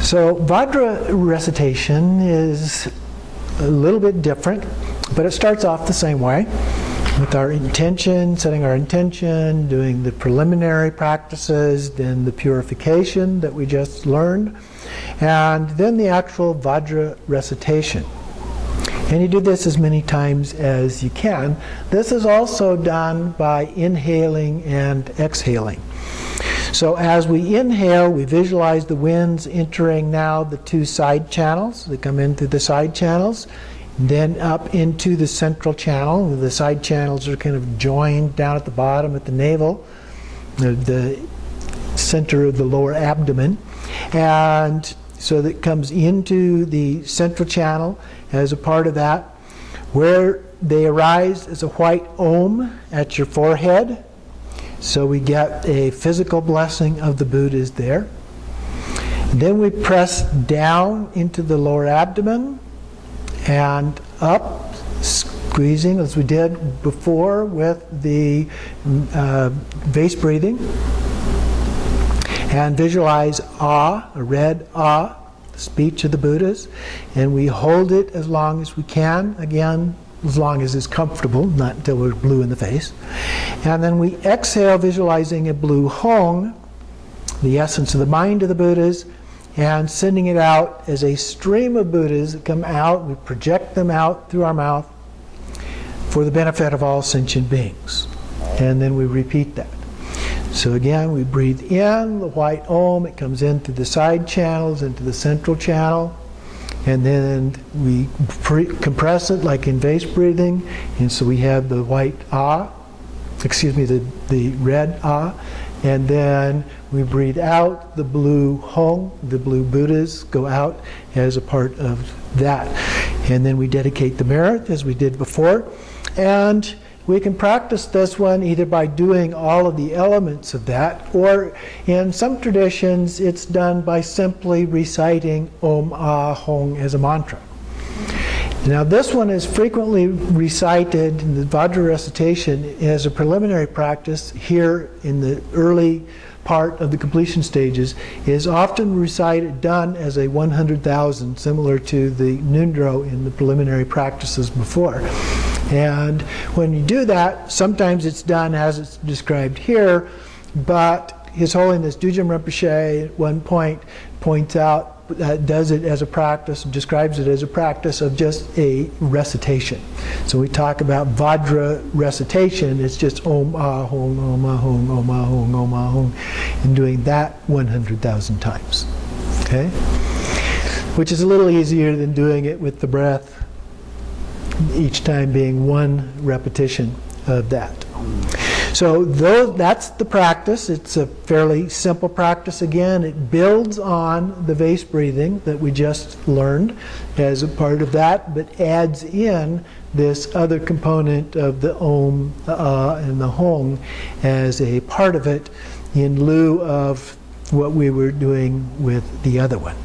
So Vajra recitation is a little bit different, but it starts off the same way, with our intention, setting our intention, doing the preliminary practices, then the purification that we just learned, and then the actual Vajra recitation. And you do this as many times as you can. This is also done by inhaling and exhaling. So as we inhale, we visualize the winds entering now the two side channels. They come in through the side channels, then up into the central channel. The side channels are kind of joined down at the bottom at the navel, the center of the lower abdomen. And so that comes into the central channel as a part of that, where they arise as a white Om at your forehead. So we get a physical blessing of the Buddhas there. Then we press down into the lower abdomen and up, squeezing as we did before with the vase breathing. And visualize Ah, a red Ah, the speech of the Buddhas. And we hold it as long as we can, again, as long as it's comfortable, not until we're blue in the face. And then we exhale, visualizing a blue Hong, the essence of the mind of the Buddhas, and sending it out as a stream of Buddhas that come out. We project them out through our mouth for the benefit of all sentient beings. And then we repeat that. So again, we breathe in the white Om. It comes in through the side channels into the central channel. And then we compress it like in vase breathing. And so we have the white Ah, the red Ah. And then we breathe out the blue Hong, the blue Buddhas go out as a part of that. And then we dedicate the merit as we did before. And we can practice this one either by doing all of the elements of that, or in some traditions it's done by simply reciting Om Ah Hong as a mantra. Now this one is frequently recited in the Vajra recitation as a preliminary practice here in the early part of the completion stages, is often recited, done as a 100,000, similar to the Nundro in the preliminary practices before. And when you do that, sometimes it's done as it's described here, but His Holiness Dujam Rinpoche at one point points out, does it as a practice, describes it as a practice of just a recitation. So we talk about Vajra recitation, it's just Om Ah Hong, Om Ah Hong, Om Ah Hong, Om Ah Hong, and doing that 100,000 times. Okay? Which is a little easier than doing it with the breath, each time being one repetition of that. So that's the practice. It's a fairly simple practice. Again, it builds on the vase breathing that we just learned as a part of that, but adds in this other component of the Om, the Ah, and the Hong as a part of it in lieu of what we were doing with the other one.